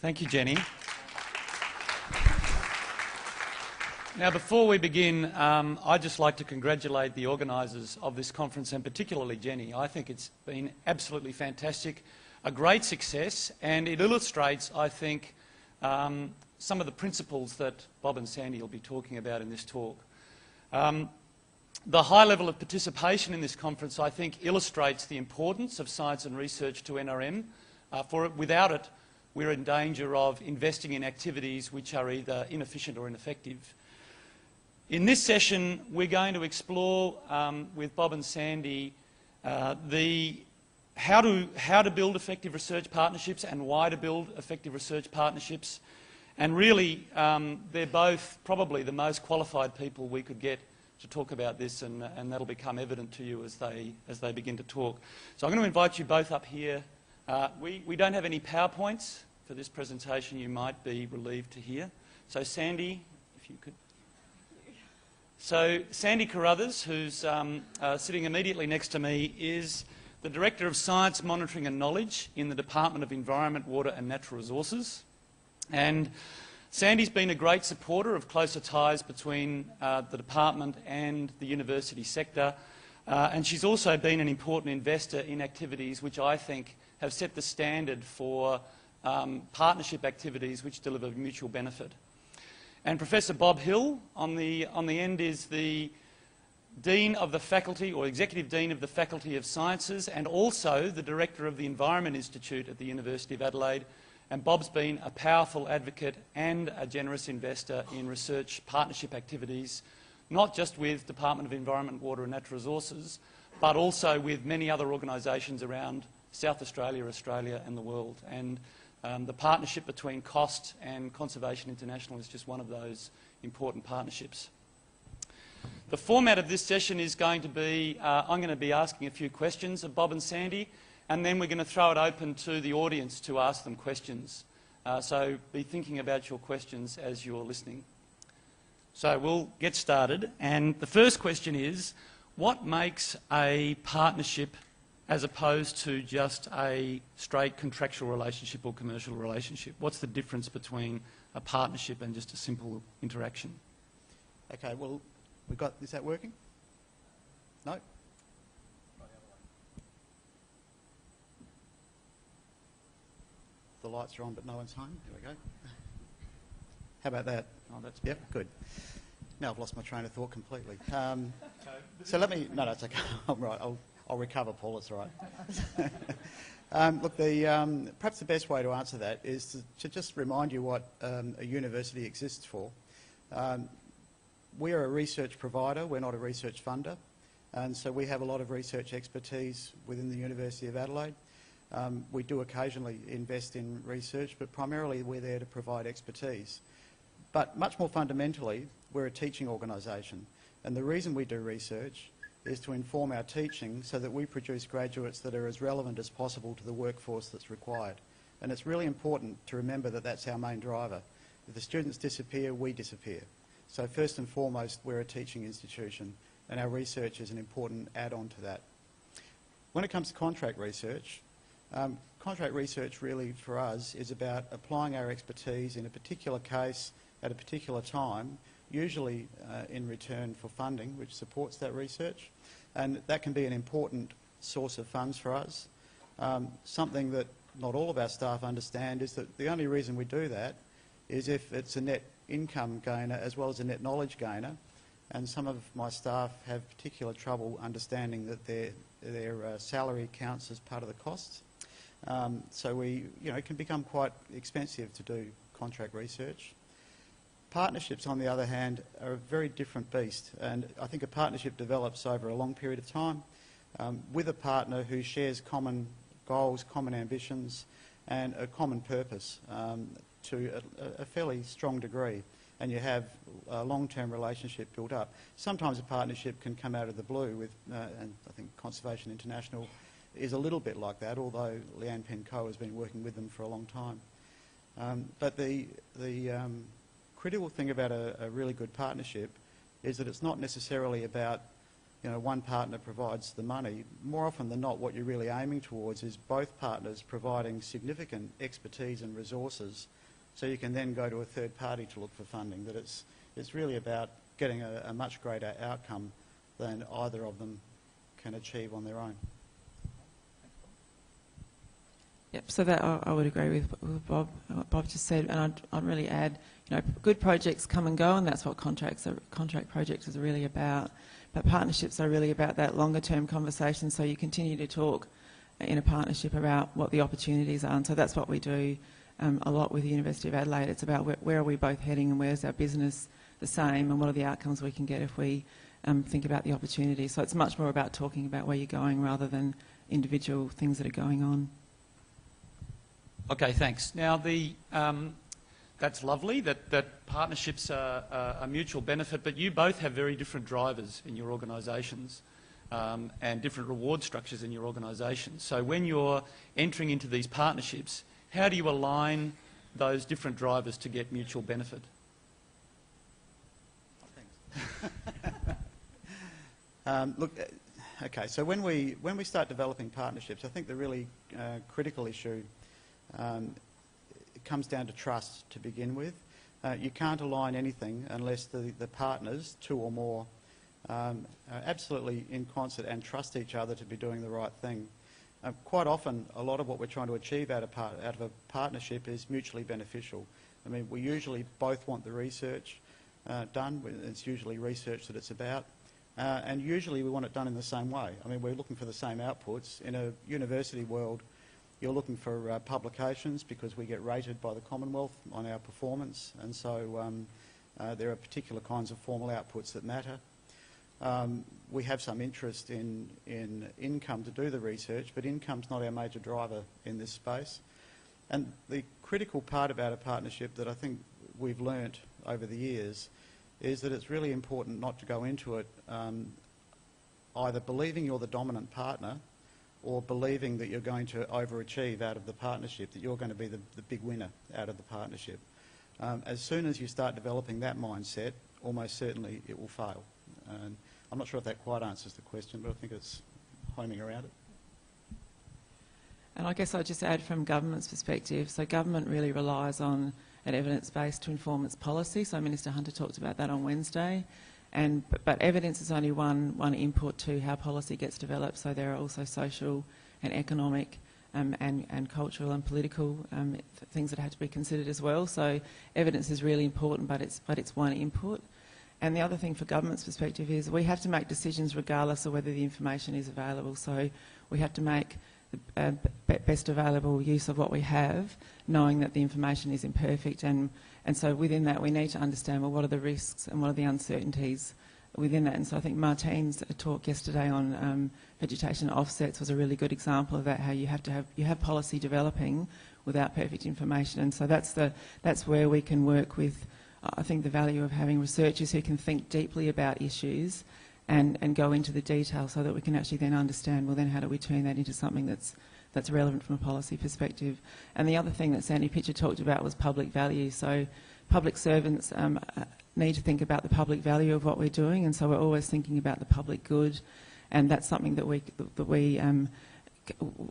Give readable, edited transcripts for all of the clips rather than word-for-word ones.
Thank you, Jenny. Now, before we begin, I'd just like to congratulate the organisers of this conference, and particularly Jenny. I think it's been absolutely fantastic, a great success, and it illustrates, I think, some of the principles that Bob and Sandy will be talking about in this talk. The high level of participation in this conference, I think, illustrates the importance of science and research to NRM. Without it, we're in danger of investing in activities which are either inefficient or ineffective. In this session, we're going to explore with Bob and Sandy how to build effective research partnerships and why to build effective research partnerships. And really, they're both probably the most qualified people we could get to talk about this, and that'll become evident to you as they begin to talk. So I'm going to invite you both up here. We don't have any PowerPoints for this presentation, you might be relieved to hear. So Sandy, if you could. So Sandy Carruthers, who's sitting immediately next to me, is the Director of Science, Monitoring and Knowledge in the Department of Environment, Water and Natural Resources. And Sandy's been a great supporter of closer ties between the department and the university sector. And she's also been an important investor in activities which I think have set the standard for partnership activities which deliver mutual benefit. And Professor Bob Hill, on the end, is the Dean of the Faculty, or Executive Dean of the Faculty of Sciences, and also the Director of the Environment Institute at the University of Adelaide. And Bob's been a powerful advocate and a generous investor in research partnership activities, not just with Department of Environment, Water and Natural Resources, but also with many other organisations around South Australia, Australia and the world. And the partnership between COST and Conservation International is just one of those important partnerships. The format of this session is going to be, I'm going to be asking a few questions of Bob and Sandy, and then we're going to throw it open to the audience to ask them questions. So be thinking about your questions as you're listening. So we'll get started, and the first question is, what makes a partnership as opposed to just a straight contractual relationship or commercial relationship? What's the difference between a partnership and just a simple interaction? Okay, well, is that working? No? The lights are on but no one's home. Here we go. How about that? Oh, that's better. Yep, good. Now I've lost my train of thought completely. So let me... No, it's okay. I'm right. I'll recover, Paul. It's all right. Look, perhaps the best way to answer that is to just remind you what a university exists for. We are a research provider. We're not a research funder. And so we have a lot of research expertise within the University of Adelaide. We do occasionally invest in research, but primarily we're there to provide expertise. But much more fundamentally, we're a teaching organisation. And the reason we do research is to inform our teaching so that we produce graduates that are as relevant as possible to the workforce that's required. And it's really important to remember that that's our main driver. If the students disappear, we disappear. So first and foremost, we're a teaching institution, and our research is an important add-on to that. When it comes to contract research really for us is about applying our expertise in a particular case at a particular time, usually in return for funding which supports that research, and that can be an important source of funds for us. Something that not all of our staff understand is that the only reason we do that is if it's a net income gainer as well as a net knowledge gainer, and some of my staff have particular trouble understanding that their salary counts as part of the costs. So it can become quite expensive to do contract research. Partnerships, on the other hand, are a very different beast, and I think a partnership develops over a long period of time with a partner who shares common goals, common ambitions, and a common purpose to a fairly strong degree, and you have a long-term relationship built up. Sometimes a partnership can come out of the blue with, and I think Conservation International is a little bit like that, although Leanne Pencoe has been working with them for a long time. But the critical thing about a really good partnership is that it's not necessarily about one partner provides the money. More often than not, what you're really aiming towards is both partners providing significant expertise and resources, so you can then go to a third party to look for funding. That it's really about getting a much greater outcome than either of them can achieve on their own. Yep, so that I would agree with Bob, what Bob just said, and I'd really add, good projects come and go, and that's what contract projects is really about. But partnerships are really about that longer term conversation, so you continue to talk in a partnership about what the opportunities are, and so that's what we do a lot with the University of Adelaide. It's about where are we both heading and where's our business the same, and what are the outcomes we can get if we think about the opportunities. So it's much more about talking about where you're going rather than individual things that are going on. Okay, thanks. Now, that's lovely that partnerships are a mutual benefit, but you both have very different drivers in your organisations and different reward structures in your organisations. So when you're entering into these partnerships, how do you align those different drivers to get mutual benefit? Okay, so when we start developing partnerships, I think the really critical issue it comes down to trust to begin with. You can't align anything unless the partners, two or more, are absolutely in concert and trust each other to be doing the right thing. Quite often, a lot of what we're trying to achieve out of a partnership is mutually beneficial. I mean, we usually both want the research done. It's usually research that it's about. And usually we want it done in the same way. I mean, we're looking for the same outputs. In a university world, you're looking for publications because we get rated by the Commonwealth on our performance, and so there are particular kinds of formal outputs that matter. We have some interest in income to do the research, but income's not our major driver in this space. And the critical part about a partnership that I think we've learnt over the years is that it's really important not to go into it either believing you're the dominant partner or believing that you're going to overachieve out of the partnership, that you're going to be the big winner out of the partnership. As soon as you start developing that mindset, almost certainly it will fail. And I'm not sure if that quite answers the question, but I think it's homing around it. And I guess I'll just add from government's perspective, so government really relies on an evidence base to inform its policy. So Minister Hunter talked about that on Wednesday. But evidence is only one input to how policy gets developed. So there are also social and economic and cultural and political things that have to be considered as well. So evidence is really important, but it's one input. And the other thing for government's perspective is we have to make decisions regardless of whether the information is available. So we have to make the best available use of what we have, knowing that the information is imperfect. And so within that, we need to understand, well, what are the risks and what are the uncertainties within that. And so I think Martine's talk yesterday on vegetation offsets was a really good example of that, how you have policy developing without perfect information. And so that's where we can work with, I think, the value of having researchers who can think deeply about issues and go into the detail so that we can actually then understand, well, then how do we turn that into something that's relevant from a policy perspective. And the other thing that Sandy Pitcher talked about was public value. So public servants need to think about the public value of what we're doing, and so we're always thinking about the public good, and that's something that we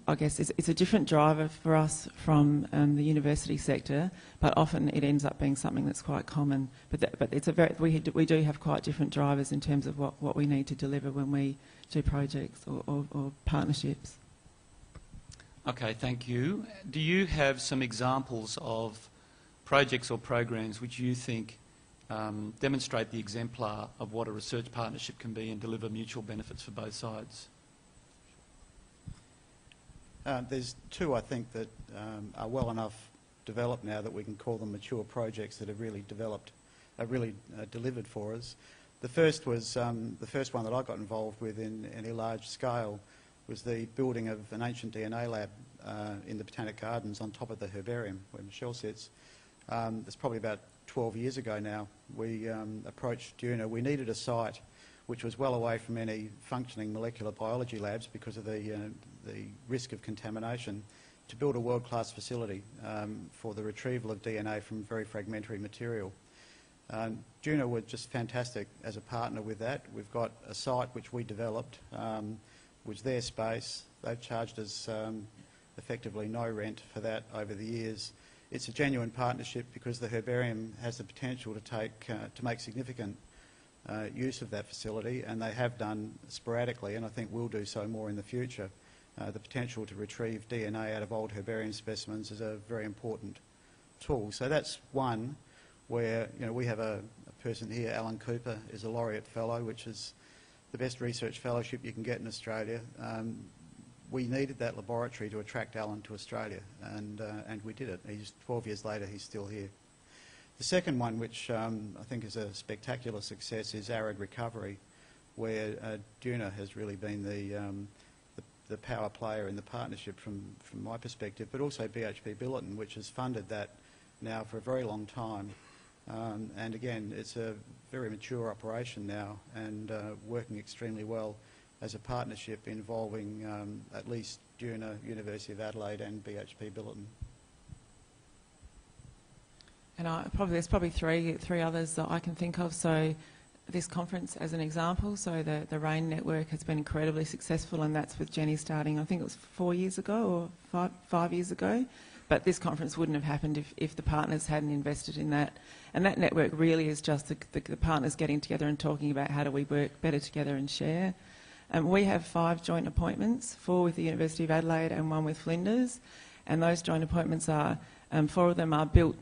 I guess it's a different driver for us from the university sector, but often it ends up being something that's quite common. But it's we do have quite different drivers in terms of what we need to deliver when we do projects or partnerships. Okay, thank you. Do you have some examples of projects or programs which you think demonstrate the exemplar of what a research partnership can be and deliver mutual benefits for both sides? There's two, I think, that are well enough developed now that we can call them mature projects that have really delivered for us. The first was the first one that I got involved with in any large scale was the building of an ancient DNA lab in the Botanic Gardens on top of the herbarium where Michelle sits. It's probably about 12 years ago now. We approached Duna. We needed a site which was well away from any functioning molecular biology labs because of the risk of contamination, to build a world-class facility for the retrieval of DNA from very fragmentary material. Juna were just fantastic as a partner with that. We've got a site which we developed, was their space. They've charged us effectively no rent for that over the years. It's a genuine partnership because the herbarium has the potential to make significant use of that facility, and they have done sporadically, and I think will do so more in the future. The potential to retrieve DNA out of old herbarium specimens is a very important tool. So that's one where we have a person here, Alan Cooper, is a laureate fellow, which is the best research fellowship you can get in Australia. We needed that laboratory to attract Alan to Australia, and we did it. 12 years later, he's still here. The second one, which I think is a spectacular success, is arid recovery, where Juna has really been the power player in the partnership from my perspective, but also BHP Billiton, which has funded that now for a very long time. And again, it's a very mature operation now and working extremely well as a partnership involving at least Juna, University of Adelaide and BHP Billiton. And there's probably three others that I can think of. So this conference as an example, so the RAIN network has been incredibly successful, and that's with Jenny starting, I think it was 4 years ago or five years ago. But this conference wouldn't have happened if the partners hadn't invested in that. And that network really is just the partners getting together and talking about how do we work better together and share. We have 5 joint appointments, 4 with the University of Adelaide and 1 with Flinders. And those joint appointments are, 4 of them are built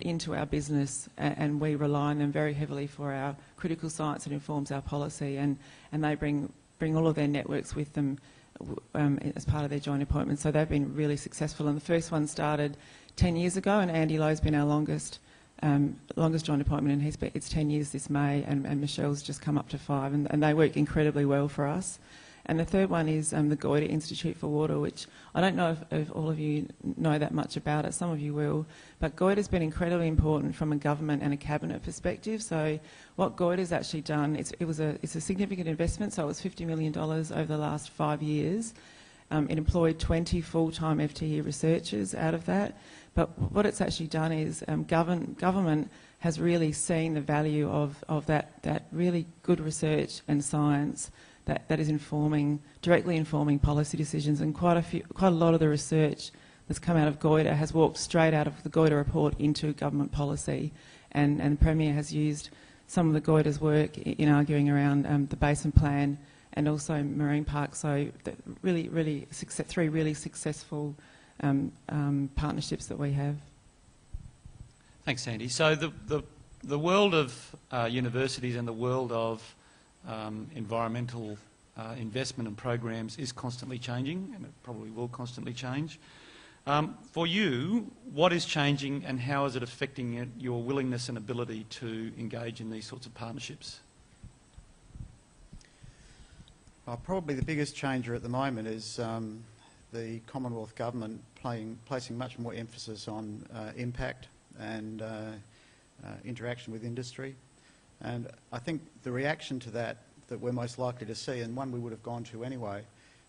into our business, and we rely on them very heavily for our critical science that informs our policy, and they bring all of their networks with them as part of their joint appointments. So they've been really successful, and the first one started 10 years ago, and Andy Lowe's been our longest joint appointment, and it's 10 years this May, and Michelle's just come up to 5, and they work incredibly well for us. And the third one is the Goyder Institute for Water, which I don't know if all of you know that much about it. Some of you will. But Goyder's been incredibly important from a government and a cabinet perspective. So what Goyder's actually done, it's a significant investment. So it was $50 million over the last 5 years. It employed 20 full-time FTE researchers out of that. But what it's actually done is government has really seen the value of that really good research and science that is directly informing policy decisions, and quite a lot of the research that's come out of Goyder has walked straight out of the Goyder report into government policy, and the Premier has used some of the Goyder's work in arguing around the Basin Plan and also Marine Park. So really 3 really successful partnerships that we have. Thanks, Sandy. So the world of universities and the world of environmental investment and programs is constantly changing, and it probably will constantly change. For you, what is changing and how is it affecting your willingness and ability to engage in these sorts of partnerships? Probably the biggest changer at the moment is the Commonwealth Government placing much more emphasis on impact and interaction with industry. And I think the reaction to that we're most likely to see, and one we would have gone to anyway,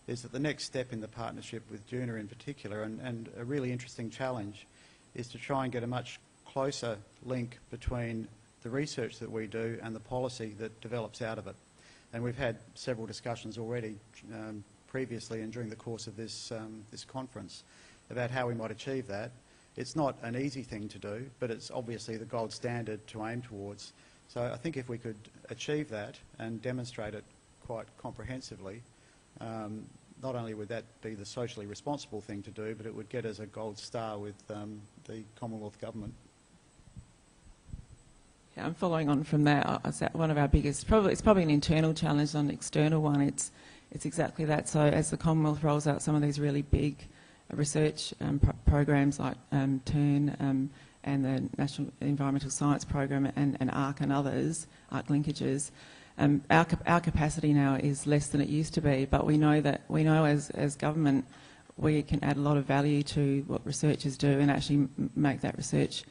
is that the next step in the partnership with Juna in particular, and a really interesting challenge, is to try and get a much closer link between the research that we do and the policy that develops out of it. And we've had several discussions already previously and during the course of this conference about how we might achieve that. It's not an easy thing to do, but it's obviously the gold standard to aim towards. So I think if we could achieve that and demonstrate it quite comprehensively, not only would that be the socially responsible thing to do, but it would get us a gold star with the Commonwealth Government. Yeah, I'm following on from that. One of our biggest, it's probably an internal challenge, not an external one. It's exactly that. So as the Commonwealth rolls out some of these really big research programs like TURN and the National Environmental Science Program and ARC and others, ARC linkages, our capacity now is less than it used to be, but we know as government we can add a lot of value to what researchers do and actually make that research,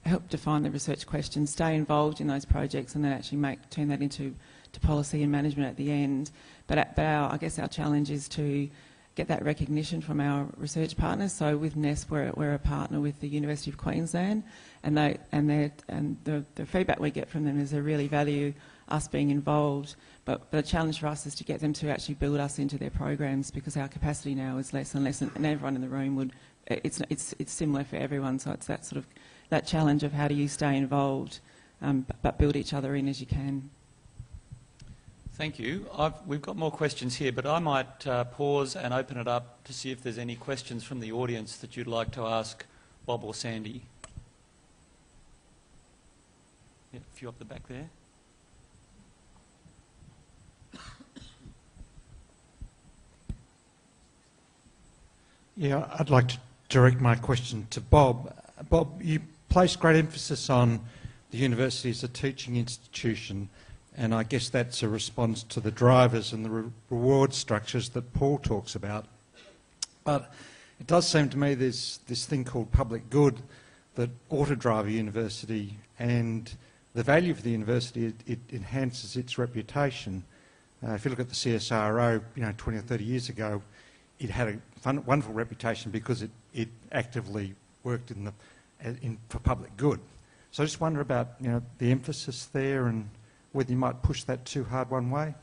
help define the research questions, stay involved in those projects, and then actually turn that into policy and management at the end. But I guess our challenge is to get that recognition from our research partners. So with NESP, we're a partner with the University of Queensland, and the feedback we get from them is they really value us being involved. But a challenge for us is to get them to actually build us into their programs, because our capacity now is less and less, and everyone in the room would. It's similar for everyone. So it's that sort of that challenge of how do you stay involved, but build each other in as you can. Thank you. We've got more questions here, but I might pause and open it up to see if there's any questions from the audience that you'd like to ask Bob or Sandy. Yeah, a few up the back there. Yeah, I'd like to direct my question to Bob. Bob, you place great emphasis on the university as a teaching institution, and I guess that's a response to the drivers and the reward structures that Paul talks about. But it does seem to me there's this thing called public good that ought to drive a university, and the value for the university, it enhances its reputation. If you look at the CSIRO, 20 or 30 years ago, it had a wonderful reputation because it actively worked for public good. So I just wonder about the emphasis there and whether you might push that too hard one way.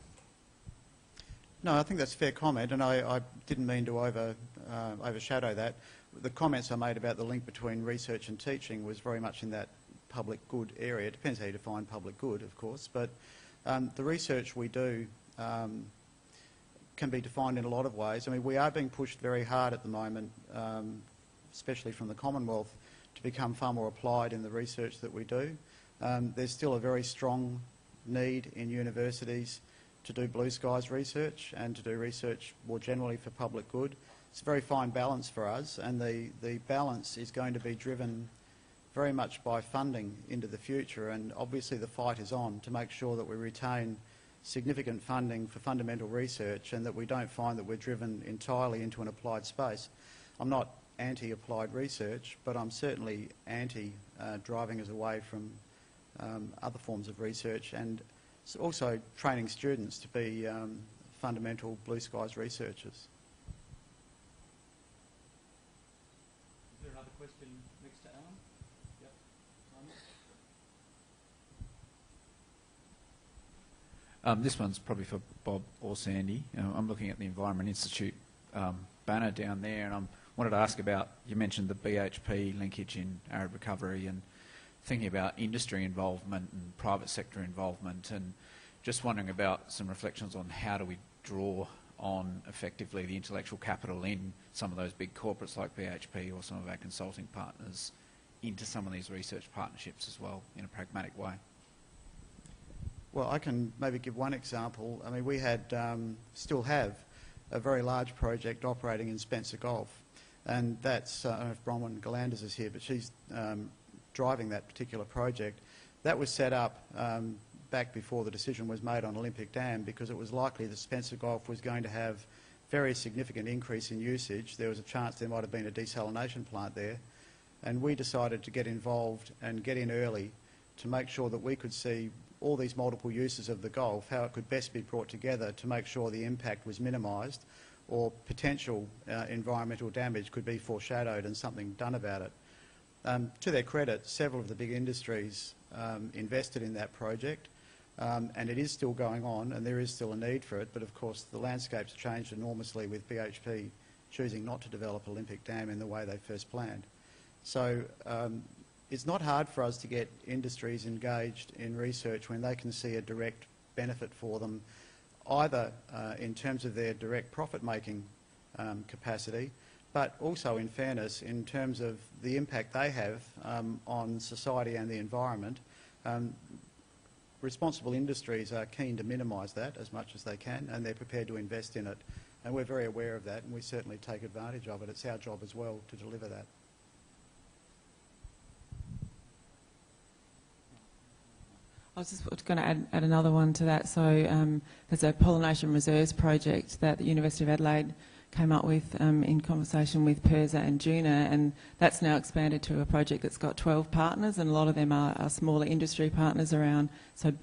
No, I think that's a fair comment, and I didn't mean to overshadow that. The comments I made about the link between research and teaching was very much in that public good area. It depends how you define public good, of course, but the research we do can be defined in a lot of ways. I mean, we are being pushed very hard at the moment, especially from the Commonwealth, to become far more applied in the research that we do. There's still a very strong need in universities to do blue skies research and to do research more generally for public good. It's a very fine balance for us, and the balance is going to be driven very much by funding into the future, and obviously the fight is on to make sure that we retain significant funding for fundamental research and that we don't find that we're driven entirely into an applied space. I'm not anti-applied research, but I'm certainly anti-driving us away from other forms of research, and also training students to be fundamental blue skies researchers. Is there another question next to Alan? Yep. This one's probably for Bob or Sandy. I'm looking at the Environment Institute banner down there, and I wanted to ask about, you mentioned the BHP linkage in arid recovery and thinking about industry involvement and private sector involvement, and just wondering about some reflections on how do we draw on effectively the intellectual capital in some of those big corporates like BHP or some of our consulting partners into some of these research partnerships as well in a pragmatic way. Well, I can maybe give one example. I mean, we had, still have, a very large project operating in Spencer Gulf, and that's, I don't know if Bronwyn Galanders is here, but she's driving that particular project. That was set up back before the decision was made on Olympic Dam, because it was likely that Spencer Gulf was going to have very significant increase in usage. There was a chance there might have been a desalination plant there, and we decided to get involved and get in early to make sure that we could see all these multiple uses of the Gulf, how it could best be brought together to make sure the impact was minimised or potential environmental damage could be foreshadowed and something done about it. To their credit, several of the big industries invested in that project, and it is still going on and there is still a need for it, but of course the landscape's changed enormously with BHP choosing not to develop Olympic Dam in the way they first planned. So it's not hard for us to get industries engaged in research when they can see a direct benefit for them, either in terms of their direct profit-making capacity, but also, in fairness, in terms of the impact they have on society and the environment. Responsible industries are keen to minimise that as much as they can, and they're prepared to invest in it. And we're very aware of that, and we certainly take advantage of it. It's our job as well to deliver that. I was just going to add another one to that. So there's a pollination reserves project that the University of Adelaide came up with in conversation with PIRSA and JUNA, and that's now expanded to a project that's got 12 partners, and a lot of them are smaller industry partners around, so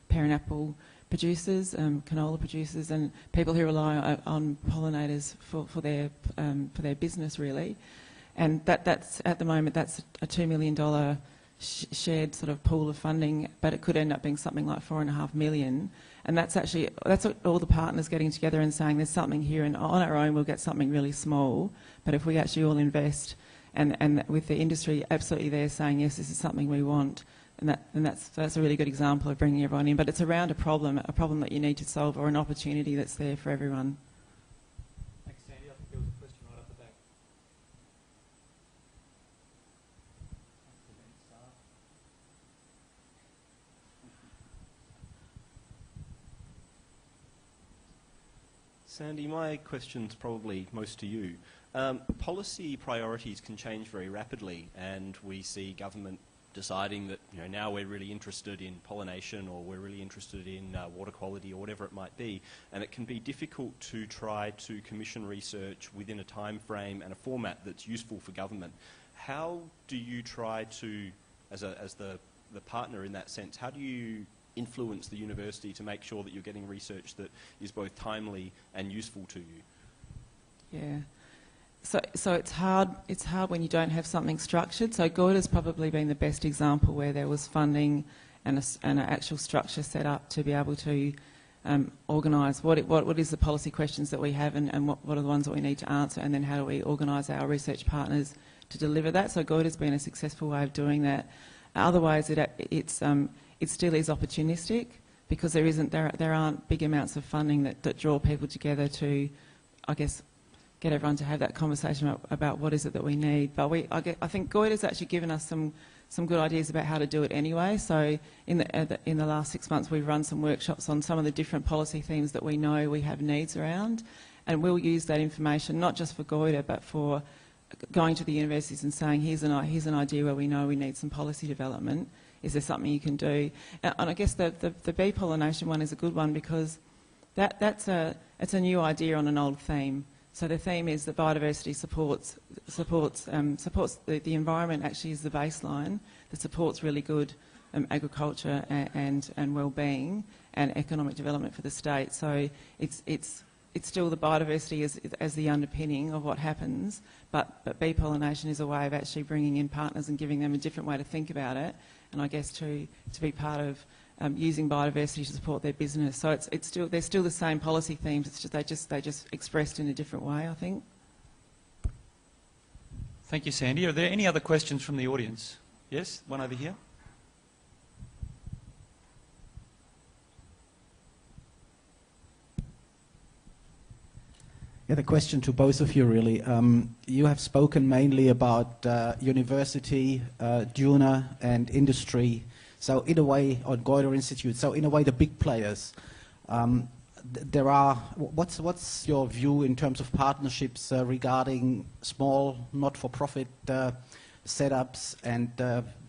parent apple producers, canola producers, and people who rely on pollinators for their business, really. And that's at the moment that's a $2 million shared sort of pool of funding, but it could end up being something like $4.5 million. And that's all the partners getting together and saying there's something here, and on our own we'll get something really small, but if we actually all invest, and with the industry absolutely there saying yes, this is something we want, and that's a really good example of bringing everyone in. But it's around a problem that you need to solve, or an opportunity that's there for everyone. Thanks, Sandy. I think there was a question right up the back. Sandy, my question's probably most to you. Policy priorities can change very rapidly, and we see government deciding that now we're really interested in pollination, or we're really interested in water quality, or whatever it might be, and it can be difficult to try to commission research within a time frame and a format that's useful for government. How do you try to, as the partner in that sense, how do you influence the university to make sure that you're getting research that is both timely and useful to you? Yeah. So it's hard when you don't have something structured. So Goyder's probably been the best example where there was funding and an actual structure set up to be able to organise what is the policy questions that we have, and what are the ones that we need to answer, and then how do we organise our research partners to deliver that. So Goyder's been a successful way of doing that. Otherwise, it still is opportunistic, because there aren't big amounts of funding that draw people together to, I guess, get everyone to have that conversation about what is it that we need. But I think Goyder's actually given us some good ideas about how to do it anyway. So in the last 6 months, we've run some workshops on some of the different policy themes that we know we have needs around, and we'll use that information not just for Goyder, but for going to the universities and saying, here's an idea where we know we need some policy development. Is there something you can do? And I guess the bee pollination one is a good one, because it's a new idea on an old theme. So the theme is that biodiversity supports the environment. Actually, is the baseline that supports really good agriculture and well-being and economic development for the state. So it's still the biodiversity as the underpinning of what happens, but bee pollination is a way of actually bringing in partners and giving them a different way to think about it, and I guess to be part of using biodiversity to support their business. So they're still the same policy themes. It's just they just expressed in a different way, I think. Thank you, Sandy. Are there any other questions from the audience? Yes, one over here. Yeah, the question to both of you, really. You have spoken mainly about university, DUNA, and industry. So in a way, on Goyder Institute, so in a way the big players, what's your view in terms of partnerships regarding small not-for-profit setups, and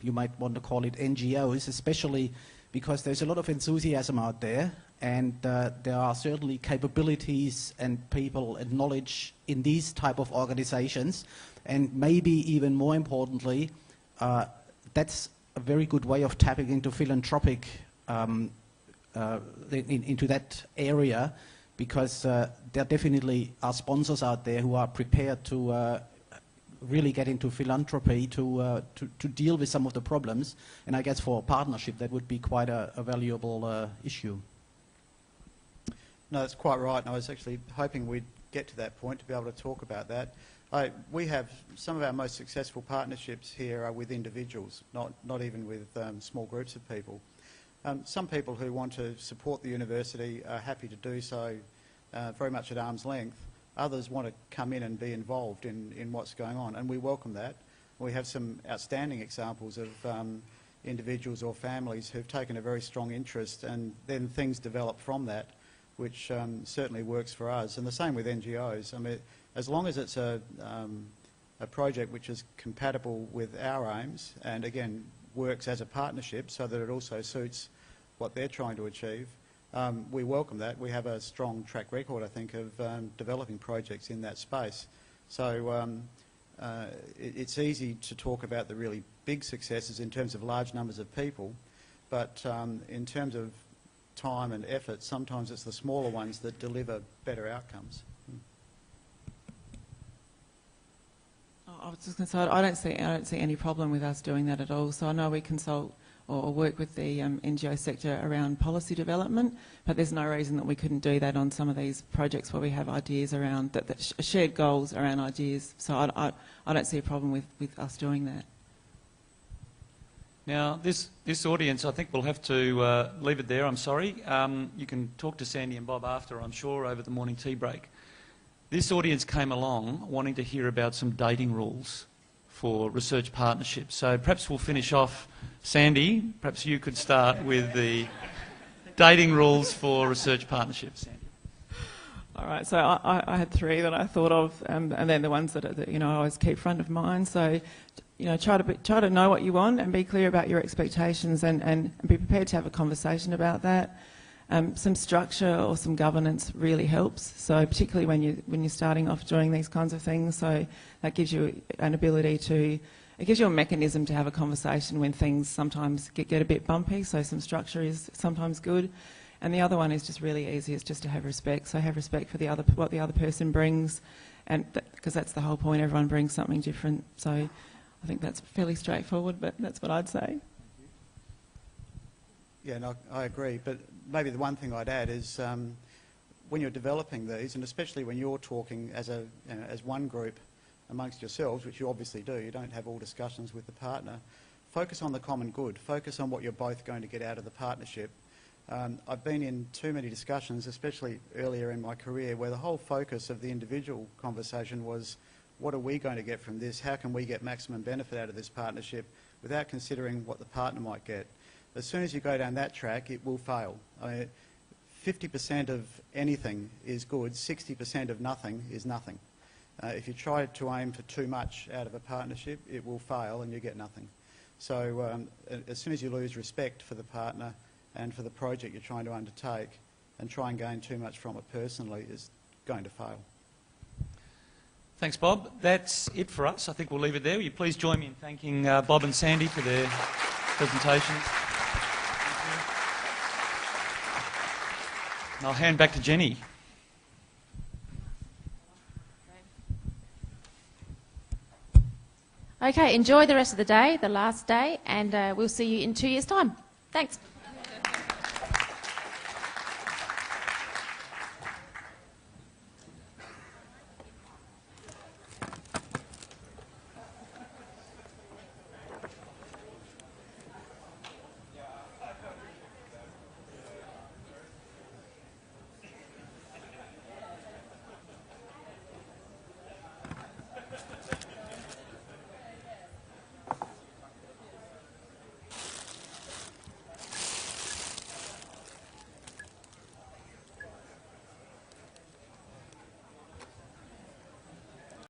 you might want to call it NGOs, especially because there's a lot of enthusiasm out there, and there are certainly capabilities and people and knowledge in these type of organizations, and maybe even more importantly, that's a very good way of tapping into philanthropic, into that area, because there definitely are sponsors out there who are prepared to really get into philanthropy to deal with some of the problems. And I guess for a partnership, that would be quite a valuable issue. No, that's quite right, and I was actually hoping we'd get to that point to be able to talk about that. We have some of our most successful partnerships here are with individuals, not even with small groups of people. Some people who want to support the university are happy to do so very much at arm's length. Others want to come in and be involved in what's going on, and we welcome that. We have some outstanding examples of individuals or families who've taken a very strong interest, and then things develop from that, which certainly works for us. And the same with NGOs. I mean, as long as it's a project which is compatible with our aims, and again works as a partnership so that it also suits what they're trying to achieve, we welcome that. We have a strong track record, I think, of developing projects in that space. So it's easy to talk about the really big successes in terms of large numbers of people, but in terms of time and effort, sometimes it's the smaller ones that deliver better outcomes. I was just going to say, I don't see any problem with us doing that at all. So I know we consult or work with the NGO sector around policy development, but there's no reason that we couldn't do that on some of these projects where we have ideas around, that shared goals around ideas. So I don't see a problem with us doing that. Now, this audience, I think we'll have to leave it there, I'm sorry. You can talk to Sandy and Bob after, I'm sure, over the morning tea break. This audience came along wanting to hear about some dating rules for research partnerships. So perhaps we'll finish off. Sandy, perhaps you could start with the dating rules for research partnerships. Sandy. All right, so I had three that I thought of, and then the ones that I always keep front of mind. So, try to know what you want and be clear about your expectations, and be prepared to have a conversation about that. Some structure or some governance really helps. So particularly when you're starting off doing these kinds of things, so that gives you an ability to. It gives you a mechanism to have a conversation when things sometimes get a bit bumpy. So some structure is sometimes good. And the other one is just really easy. It's just to have respect. So have respect for what the other person brings, and because that's the whole point. Everyone brings something different. So I think that's fairly straightforward, but that's what I'd say. Yeah, no, I agree. But maybe the one thing I'd add is when you're developing these, and especially when you're talking as one group amongst yourselves, which you obviously do, you don't have all discussions with the partner, focus on the common good. Focus on what you're both going to get out of the partnership. I've been in too many discussions, especially earlier in my career, where the whole focus of the individual conversation was, what are we going to get from this? How can we get maximum benefit out of this partnership, without considering what the partner might get? As soon as you go down that track, it will fail. I mean, 50% of anything is good, 60% of nothing is nothing. If you try to aim for too much out of a partnership, it will fail and you get nothing. So as soon as you lose respect for the partner and for the project you're trying to undertake, and try and gain too much from it personally, is going to fail. Thanks, Bob. That's it for us. I think we'll leave it there. Will you please join me in thanking Bob and Sandy for their presentations. And I'll hand back to Jenny. Okay, enjoy the rest of the day, the last day, and we'll see you in 2 years' time. Thanks.